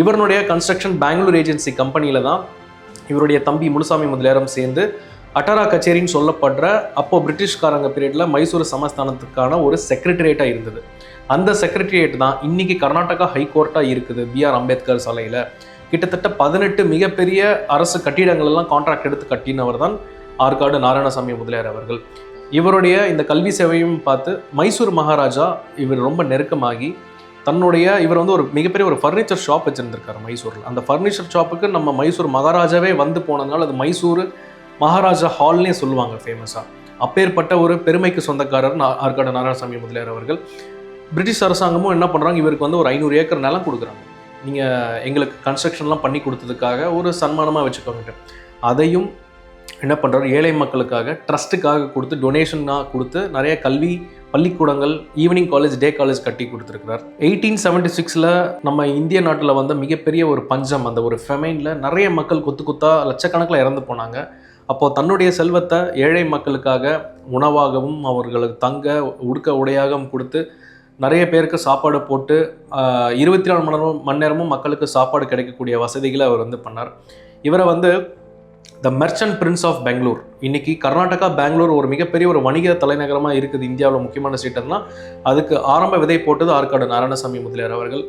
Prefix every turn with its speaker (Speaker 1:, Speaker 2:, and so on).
Speaker 1: இவருடைய construction Bangalore agency கம்பெனியில் தான் இவருடைய தம்பி முனுசாமி முதலியாரும் சேர்ந்து அட்டாரா கச்சேரின்னு சொல்லப்படுற அப்போ பிரிட்டிஷ்காரங்க பீரியடில் மைசூர் சமஸ்தானத்துக்கான ஒரு செக்ரட்டரியேட்டாக இருந்தது. அந்த செக்ரட்டரியேட் தான் இன்னைக்கு கர்நாடகா ஹைகோர்ட்டாக இருக்குது BR அம்பேத்கர் சாலையில். கிட்டத்தட்ட 18 மிகப்பெரிய அரசு கட்டிடங்கள் எல்லாம் கான்ட்ராக்ட் எடுத்து கட்டினவர் தான் ஆற்காடு நாராயணசாமி முதலியார் அவர்கள். இவருடைய இந்த கல்வி சேவையும் பார்த்து மைசூர் மகாராஜா இவர் ரொம்ப நெருக்கமாகி இவர் வந்து ஒரு மிகப்பெரிய ஒரு ஃபர்னிச்சர் ஷாப் வச்சுருந்துருக்காரு மைசூரில். அந்த ஃபர்னிச்சர் ஷாப்புக்கு நம்ம மைசூர் மகாராஜாவே வந்து போனதுனால அது மைசூர் மகாராஜா ஹால்னே சொல்லுவாங்க ஃபேமஸாக. அப்பேற்பட்ட ஒரு பெருமைக்கு சொந்தக்காரர் ஆற்காடு நாராயணசாமி முதலியார் அவர்கள். பிரிட்டிஷ் அரசாங்கமும் என்ன பண்ணுறாங்க, இவருக்கு வந்து ஒரு 500 ஏக்கர் நிலம் கொடுக்குறாங்க. நீங்கள் எங்களுக்கு கன்ஸ்ட்ரக்ஷன்லாம் பண்ணி கொடுத்ததுக்காக ஒரு சன்மானமாக வச்சுக்கோங்க. அதையும் என்ன பண்ணுறாரு, ஏழை மக்களுக்காக ட்ரஸ்ட்டுக்காக கொடுத்து டொனேஷனாக கொடுத்து நிறைய கல்வி பள்ளிக்கூடங்கள், ஈவினிங் காலேஜ், டே காலேஜ் கட்டி கொடுத்துருக்கிறார். 1876 நம்ம இந்திய நாட்டில் வந்த மிகப்பெரிய ஒரு பஞ்சம், அந்த ஒரு ஃபெமைனில் நிறைய மக்கள் கொத்தா லட்சக்கணக்கில் இறந்து போனாங்க. அப்போது தன்னுடைய செல்வத்தை ஏழை மக்களுக்காக உணவாகவும் அவர்களுக்கு தங்க உடுக்க உடையாகவும் கொடுத்து நிறைய பேருக்கு சாப்பாடு போட்டு 24 மணி நேரமும் மக்களுக்கு சாப்பாடு கிடைக்கக்கூடிய வசதிகளை அவர் வந்து பண்ணார். இவரை வந்து the merchant prince of Bangalore. இன்னைக்கு கர்நாடகா பெங்களூர் ஒரு மிகப்பெரிய ஒரு வணிக தலைநகரமாக இருக்குது. இந்தியாவில் முக்கியமான ஸ்டேட்னா அதுக்கு ஆரம்ப விதை போட்டது ஆற்காடு நாராயணசாமி முதலியார் அவர்கள்.